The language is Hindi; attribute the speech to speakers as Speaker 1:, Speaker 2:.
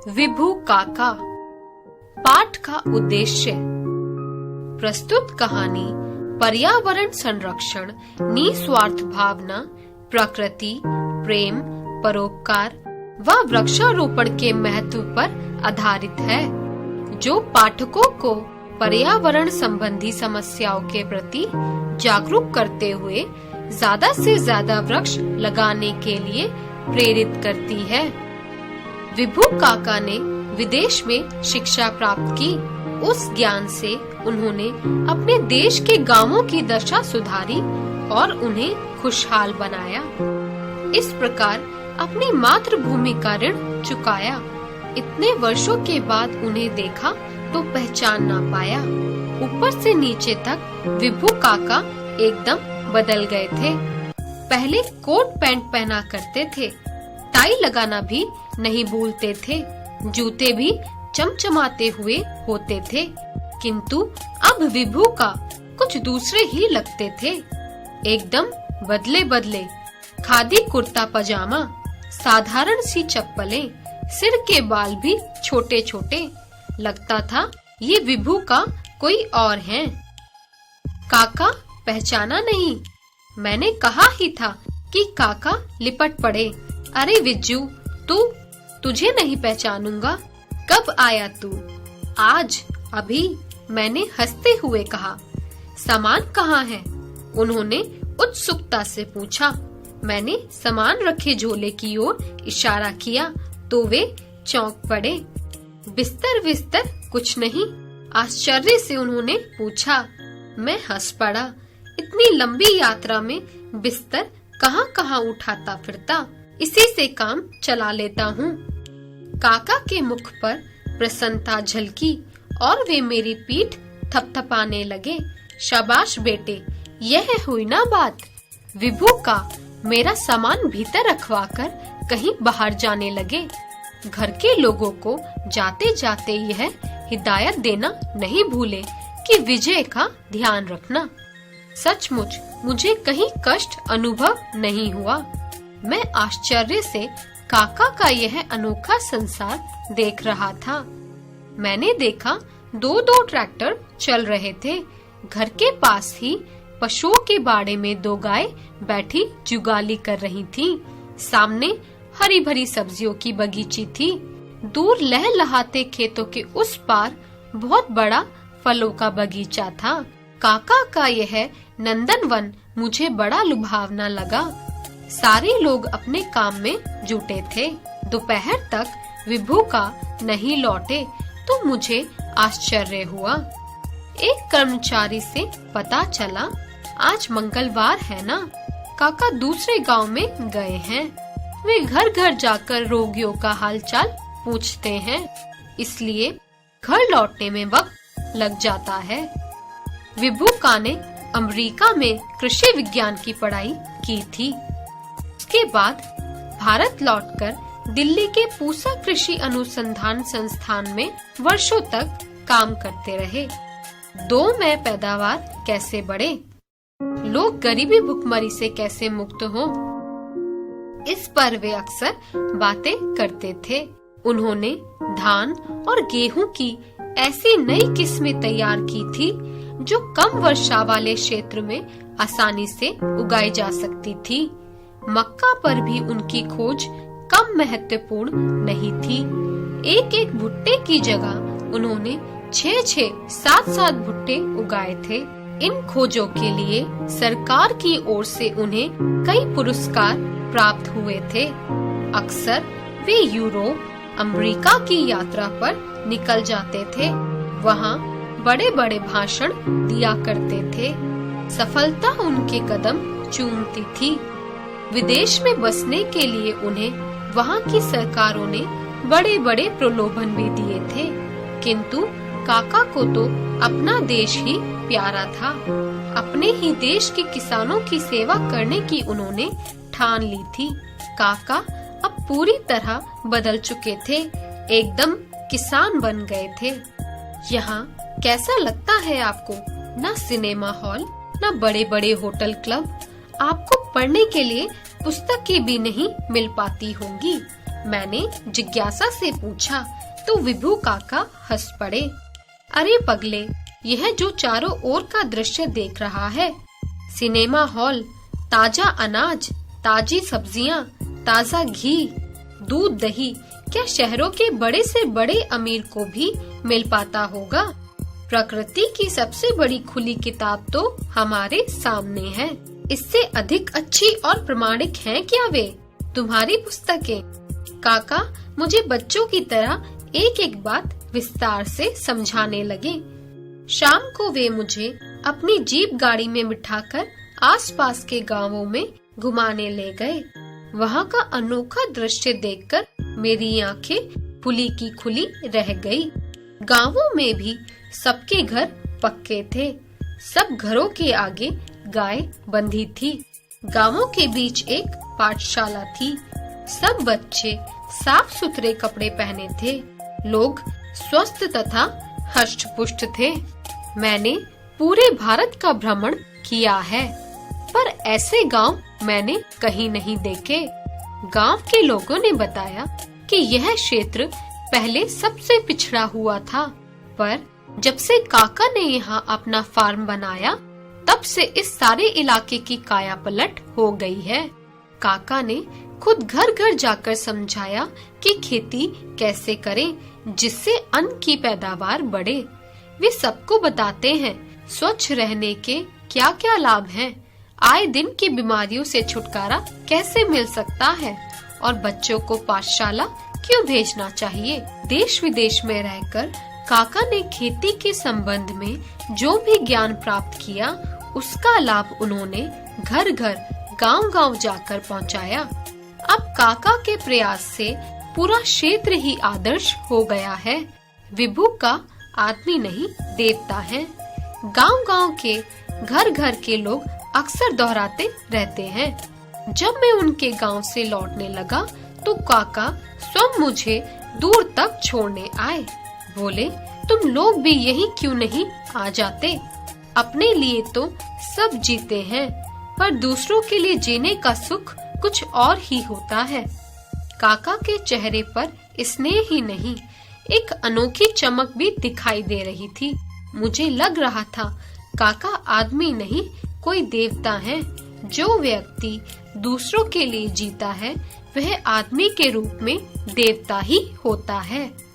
Speaker 1: विभू काका। पाठ का उद्देश्य। प्रस्तुत कहानी पर्यावरण संरक्षण, निस्वार्थ भावना, प्रकृति, प्रेम, परोपकार व वृक्षारोपण के महत्व पर आधारित है, जो पाठकों को पर्यावरण संबंधी समस्याओं के प्रति जागरूक करते हुए ज्यादा से ज्यादा वृक्ष लगाने के लिए प्रेरित करती है। विभू काका ने विदेश में शिक्षा प्राप्त की। उस ज्ञान से उन्होंने अपने देश के गांवों की दशा सुधारी और उन्हें खुशहाल बनाया। इस प्रकार अपनी मातृभूमि का ऋण चुकाया। इतने वर्षों के बाद उन्हें देखा तो पहचान ना पाया। ऊपर से नीचे तक विभू काका एकदम बदल गए थे। पहले कोट पैंट पहना करते थे, टाई लगाना भी नहीं भूलते थे, जूते भी चमचमाते हुए होते थे, किंतु अब विभू का कुछ दूसरे ही लगते थे। एकदम बदले बदले, खादी कुर्ता पजामा, साधारण सी चप्पलें, सिर के बाल भी छोटे छोटे। लगता था ये विभू का कोई और है। काका पहचाना नहीं? मैंने कहा ही था कि काका लिपट पड़े। अरे विज्जू, तुझे नहीं पहचानूंगा। कब आया तू? आज, अभी, मैंने हंसते हुए कहा। सामान कहाँ है? उन्होंने उत्सुकता से पूछा। मैंने सामान रखे झोले की ओर इशारा किया तो वे चौंक पड़े। बिस्तर विस्तर कुछ नहीं? आश्चर्य से उन्होंने पूछा। मैं हंस पड़ा। इतनी लंबी यात्रा में बिस्तर कहाँ उठाता फिरता, इसी से काम चला लेता हूँ। काका के मुख पर प्रसन्नता झलकी और वे मेरी पीठ थपथपाने लगे। शाबाश बेटे, यह हुई ना बात। विभू का मेरा सामान भीतर रखवाकर कहीं बाहर जाने लगे। घर के लोगों को जाते जाते यह हिदायत देना नहीं भूले कि विजय का ध्यान रखना। सचमुच मुझे कहीं कष्ट अनुभव नहीं हुआ। मैं आश्चर्य से काका का यह अनोखा संसार देख रहा था। मैंने देखा दो ट्रैक्टर चल रहे थे। घर के पास ही पशुओं के बाड़े में दो गाय बैठी जुगाली कर रही थीं। सामने हरी भरी सब्जियों की बगीची थी। दूर लहलहाते खेतों के उस पार बहुत बड़ा फलों का बगीचा था। काका का यह नंदनवन मुझे बड़ा लुभावना लगा। सारे लोग अपने काम में जुटे थे। दोपहर तक विभू का नहीं लौटे तो मुझे आश्चर्य हुआ। एक कर्मचारी से पता चला आज मंगलवार है ना, काका दूसरे गांव में गए हैं। वे घर घर जाकर रोगियों का हालचाल पूछते हैं, इसलिए घर लौटने में वक्त लग जाता है। विभू का ने अमेरिका में कृषि विज्ञान की पढ़ाई की थी। उसके बाद भारत लौटकर दिल्ली के पूसा कृषि अनुसंधान संस्थान में वर्षों तक काम करते रहे। 2 में पैदावार कैसे बढ़े, लोग गरीबी भुखमरी से कैसे मुक्त हों, इस पर वे अक्सर बातें करते थे। उन्होंने धान और गेहूं की ऐसी नई किस्में तैयार की थी जो कम वर्षा वाले क्षेत्र में आसानी से उगाई जा सकती थी। मक्का पर भी उनकी खोज कम महत्वपूर्ण नहीं थी। एक भुट्टे की जगह उन्होंने 6 7 भुट्टे उगाए थे। इन खोजों के लिए सरकार की ओर से उन्हें कई पुरस्कार प्राप्त हुए थे। अक्सर वे यूरोप, अमेरिका की यात्रा पर निकल जाते थे। वहाँ बड़े बड़े भाषण दिया करते थे। सफलता उनके कदम चूमती थी। विदेश में बसने के लिए उन्हें वहाँ की सरकारों ने बड़े बड़े प्रलोभन भी दिए थे, किंतु काका को तो अपना देश ही प्यारा था। अपने ही देश के किसानों की सेवा करने की उन्होंने ठान ली थी। काका अब पूरी तरह बदल चुके थे, एकदम किसान बन गए थे। यहाँ कैसा लगता है आपको? न सिनेमा हॉल, न बड़े बड़े होटल क्लब। आपको पढ़ने के लिए पुस्तकें भी नहीं मिल पाती होंगी। मैंने जिज्ञासा से पूछा तो विभू काका हंस पड़े। अरे पगले, यह जो चारों ओर का दृश्य देख रहा है, सिनेमा हॉल, ताजा अनाज, ताजी सब्जियां, ताजा घी, दूध, दही, क्या शहरों के बड़े से बड़े अमीर को भी मिल पाता होगा? प्रकृति की सबसे बड़ी खुली किताब तो हमारे सामने है। इससे अधिक अच्छी और प्रमाणिक हैं क्या वे तुम्हारी पुस्तकें? काका मुझे बच्चों की तरह एक एक बात विस्तार से समझाने लगे। शाम को वे मुझे अपनी जीप गाड़ी में बिठाकर आसपास के गांवों में घुमाने ले गए। वहाँ का अनोखा दृश्य देखकर मेरी आंखें खुली की खुली रह गई। गांवों में भी सबके घर पक्के थे। सब घरों के आगे गाय बंधी थी। गांवों के बीच एक पाठशाला थी। सब बच्चे साफ सुथरे कपड़े पहने थे। लोग स्वस्थ तथा हष्ट-पुष्ट थे। मैंने पूरे भारत का भ्रमण किया है, पर ऐसे गांव मैंने कहीं नहीं देखे। गांव के लोगों ने बताया कि यह क्षेत्र पहले सबसे पिछड़ा हुआ था, पर जब से काका ने यहाँ अपना फार्म बनाया, तब से इस सारे इलाके की काया पलट हो गई है। काका ने खुद घर घर जाकर समझाया कि खेती कैसे करें जिससे अन्न की पैदावार बढ़े। वे सबको बताते हैं स्वच्छ रहने के क्या क्या लाभ हैं, आए दिन की बीमारियों से छुटकारा कैसे मिल सकता है और बच्चों को पाठशाला क्यों भेजना चाहिए। देश विदेश में रहकर काका ने खेती के संबंध में जो भी ज्ञान प्राप्त किया, उसका लाभ उन्होंने घर घर गांव-गांव जाकर पहुंचाया। अब काका के प्रयास से पूरा क्षेत्र ही आदर्श हो गया है। विभू का आदमी नहीं देवता है। गांव-गांव के घर घर के लोग अक्सर दोहराते रहते हैं। जब मैं उनके गांव से लौटने लगा तो काका स्वयं मुझे दूर तक छोड़ने आए। बोले, तुम लोग भी यहीं क्यों नहीं आ जाते? अपने लिए तो सब जीते हैं, पर दूसरों के लिए जीने का सुख कुछ और ही होता है। काका के चेहरे पर स्नेह ही नहीं, एक अनोखी चमक भी दिखाई दे रही थी। मुझे लग रहा था काका आदमी नहीं, कोई देवता है। जो व्यक्ति दूसरों के लिए जीता है, वह आदमी के रूप में देवता ही होता है।